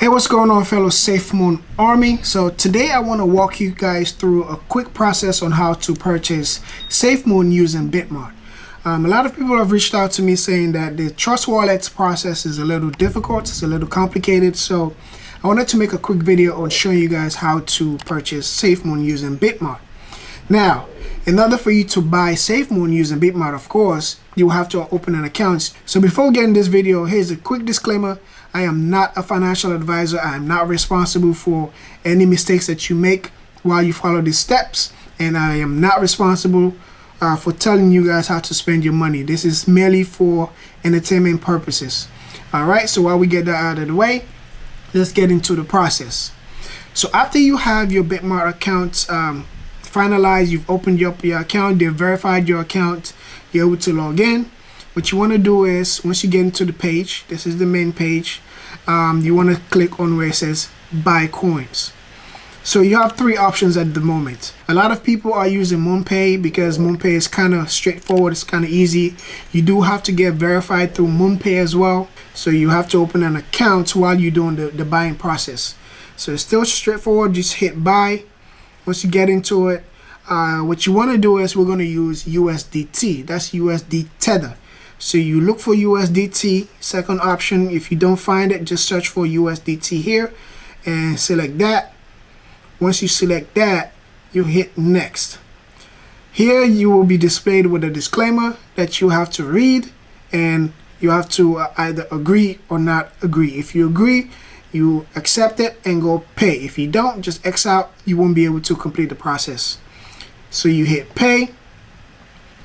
Hey, what's going on, fellow Safemoon Army? So today I want to walk you guys through a quick process on how to purchase Safemoon using Bitmart. A lot of people have reached out to me saying that the Trust Wallets process is a little difficult, it's a little complicated. So I wanted to make a quick video on showing you guys how to purchase Safemoon using Bitmart. Now, in order for you to buy Safemoon using Bitmart, of course, you will have to open an account. So before getting this video, here's a quick disclaimer. I am not a financial advisor. I am not responsible for any mistakes that you make while you follow these steps. And I am not responsible for telling you guys how to spend your money. This is merely for entertainment purposes. All right, so while we get that out of the way, let's get into the process. So after you have your Bitmart account finalized, you've opened up your account, they've verified your account, you're able to log in. What you want to do is, once you get into the page, this is the main page, you want to click on where it says buy coins. So you have three options at the moment. A lot of people are using MoonPay because MoonPay is kind of straightforward, it's kind of easy. You do have to get verified through MoonPay as well, so you have to open an account while you're doing the buying process. So it's still straightforward, just hit buy. Once you get into it, what you want to do is we're going to use USDT, that's USD Tether. So you look for USDT, second option. If you don't find it, just search for USDT here and select that. Once you select that, you hit next. Here you will be displayed with a disclaimer that you have to read, and you have to either agree or not agree. If you agree, you accept it and go pay. If you don't, just X out. You won't be able to complete the process. So you hit pay.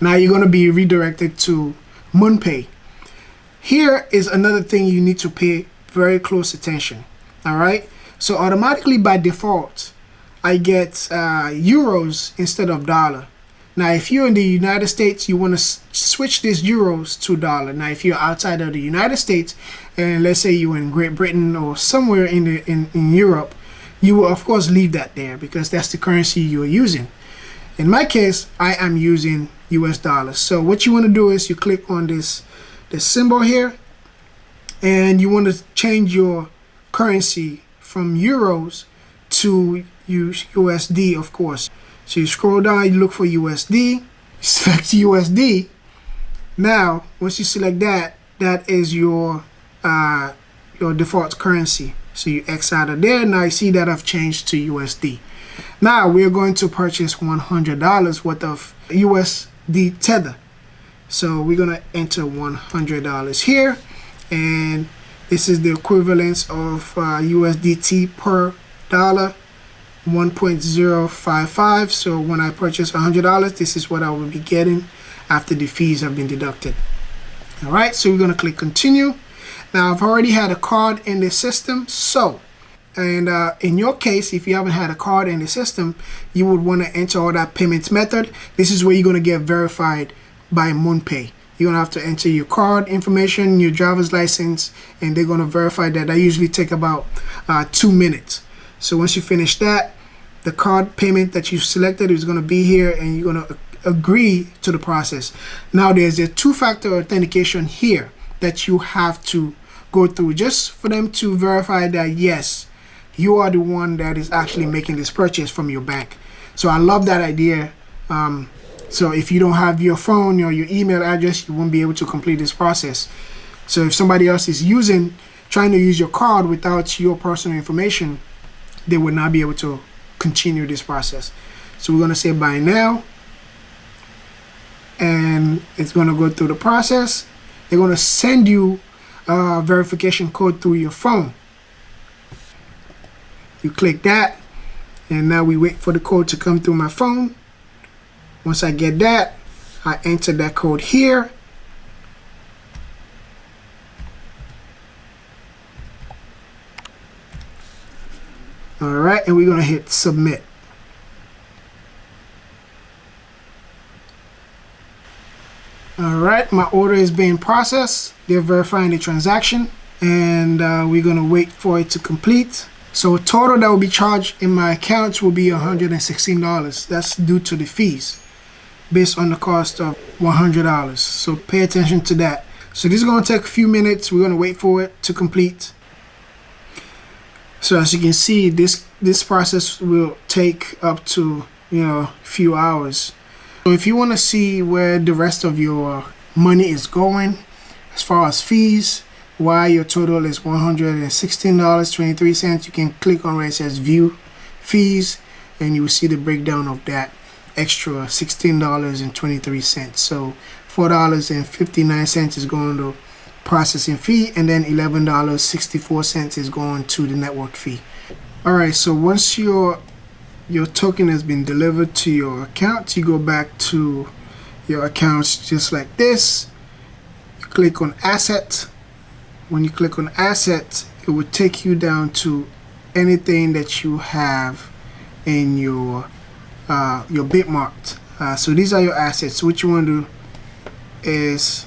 Now you're going to be redirected to MoonPay. Here is another thing you need to pay very close attention. All right, so automatically by default I get euros instead of dollar. Now if you're in the United States, you want to switch these euros to dollar. Now if you're outside of the United States, and let's say you're in Great Britain or somewhere in Europe, you will of course leave that there because that's the currency you're using. In my case, I am using US dollars. So what you want to do is you click on this symbol here, and you want to change your currency from euros to USD, of course. So you scroll down, you look for USD, select USD. Now, once you select that, that is your default currency. So you X out of there. Now you see that I've changed to USD. Now we're going to purchase $100 worth of USD Tether. So we're going to enter $100 here, and this is the equivalence of USDT per dollar, 1.055. So when I purchase $100, this is what I will be getting after the fees have been deducted. All right, so we're going to click continue. Now I've already had a card in the system, and in your case, if you haven't had a card in the system, you would want to enter all that payment method. This is where you're going to get verified by MoonPay. You're going to have to enter your card information, your driver's license, and they're going to verify that. That usually take about 2 minutes. So once you finish that, the card payment that you selected is going to be here, and you're going to agree to the process. Now there's a two-factor authentication here that you have to go through just for them to verify that yes, you are the one that is actually making this purchase from your bank. So I love that idea. So if you don't have your phone or your email address, you won't be able to complete this process. So if somebody else is trying to use your card without your personal information, they would not be able to continue this process. So we're going to say buy now, and it's going to go through the process. They're going to send you a verification code through your phone. You click that, and now we wait for the code to come through my phone. Once I get that, I enter that code here. All right, and we're gonna hit submit. All right, my order is being processed. They're verifying the transaction, and we're gonna wait for it to complete. So total that will be charged in my account will be $116. That's due to the fees based on the cost of $100. So pay attention to that. So this is going to take a few minutes. We're going to wait for it to complete. So as you can see, this process will take up to, you know, a few hours. So if you want to see where the rest of your money is going as far as fees, why your total is $116.23, you can click on where it says view fees, and you will see the breakdown of that extra $16.23. So $4.59 is going to processing fee, and then $11.64 is going to the network fee. All right, so once your token has been delivered to your account, you go back to your accounts just like this. You click on asset. When you click on asset, it will take you down to anything that you have in your Bitmart. So these are your assets. So what you want to do is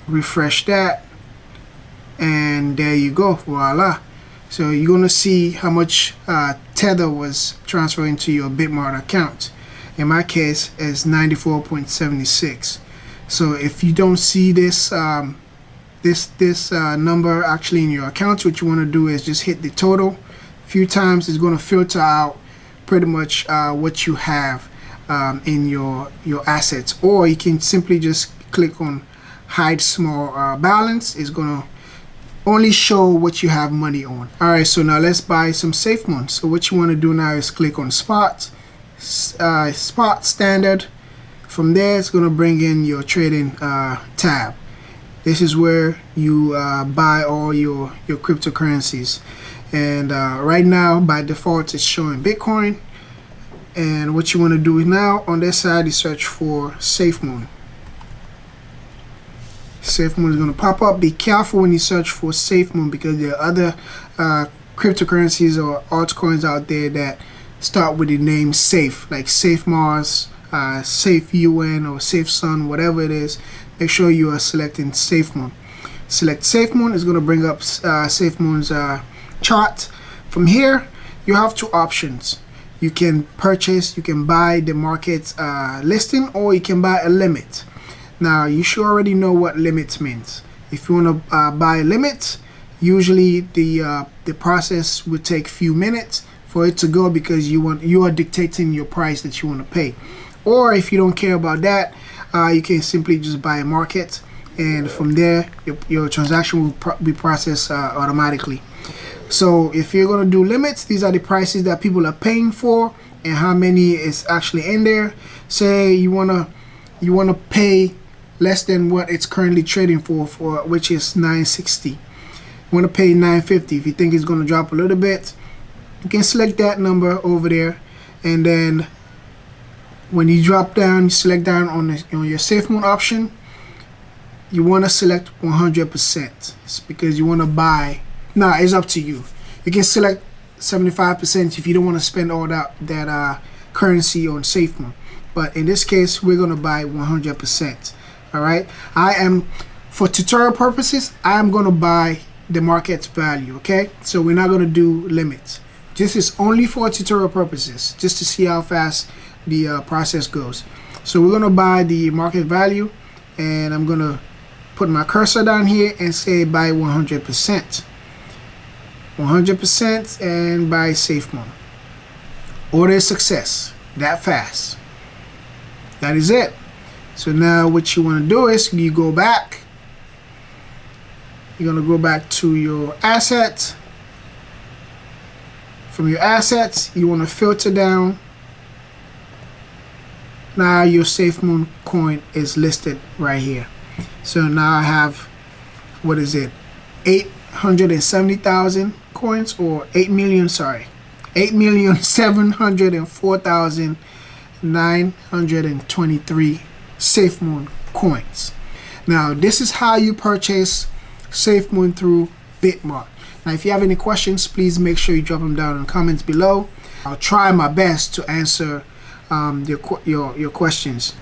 refresh that, and there you go, voila. So you're gonna see how much Tether was transferred into your Bitmart account. In my case, it's 94.76. So if you don't see this this number actually in your account, what you want to do is just hit the total a few times. It's going to filter out pretty much what you have in your assets, or you can simply just click on hide small balance. It's going to only show what you have money on. All right, so now let's buy some Safemoon. So what you want to do now is click on spot standard. From there, it's going to bring in your trading tab. This is where you buy all your cryptocurrencies, and right now by default it's showing Bitcoin. And what you want to do now on this side is search for Safemoon. Safemoon is going to pop up. Be careful when you search for Safemoon, because there are other cryptocurrencies or altcoins out there that start with the name Safe, like Safe Mars, Safe UN, or Safe Sun, whatever it is. Make sure you are selecting Safemoon. Select Safemoon. Is going to bring up Safemoon's chart. From here, you have two options. You can purchase, you can buy the market listing, or you can buy a limit. Now, you should already know what limits means. If you want to buy a limit, usually the process would take a few minutes for it to go, because you are dictating your price that you want to pay. Or if you don't care about that, you can simply just buy a market, and from there your transaction will be processed automatically. So if you're going to do limits, these are the prices that people are paying for and how many is actually in there. Say you want to pay less than what it's currently trading for, which is $9.60. You want to pay $9.50. If you think it's going to drop a little bit, you can select that number over there, and then when you drop down, you select down on your Safemoon option. You want to select 100%. It's because you want to buy. Nah, it's up to you. You can select 75% if you don't want to spend all that currency on Safemoon. But in this case, we're going to buy 100%. All right. For tutorial purposes, I am going to buy the market value. Okay. So we're not going to do limits. This is only for tutorial purposes, just to see how fast the process goes. So we're going to buy the market value, and I'm going to put my cursor down here and say buy 100%. 100% and buy Safemoon. Order success. That fast. That is it. So now what you want to do is you go back. You're going to go back to your assets. From your assets, you want to filter down. Now your Safemoon coin is listed right here. So now I have, what is it, 870,000 coins, or 8,704,923 Safemoon coins. Now this is how you purchase Safemoon through Bitmart. Now if you have any questions, please make sure you drop them down in the comments below. I'll try my best to answer your questions.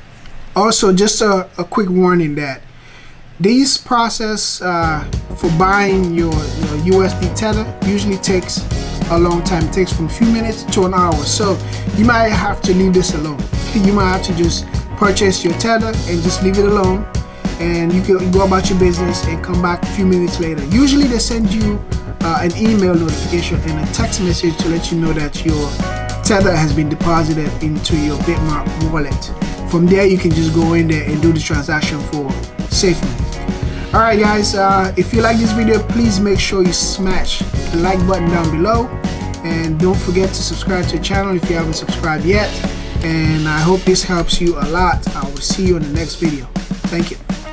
Also, just a quick warning that these process for buying your USD Tether usually takes a long time. It takes from a few minutes to an hour. So you might have to leave this alone. You might have to just purchase your Tether and just leave it alone, and you can go about your business and come back a few minutes later. Usually they send you an email notification and a text message to let you know that your Tether has been deposited into your Bitmart wallet. From there, you can just go in there and do the transaction for Safemoon. Alright guys, if you like this video, please make sure you smash the like button down below, and don't forget to subscribe to the channel if you haven't subscribed yet. And I hope this helps you a lot. I will see you in the next video. Thank you.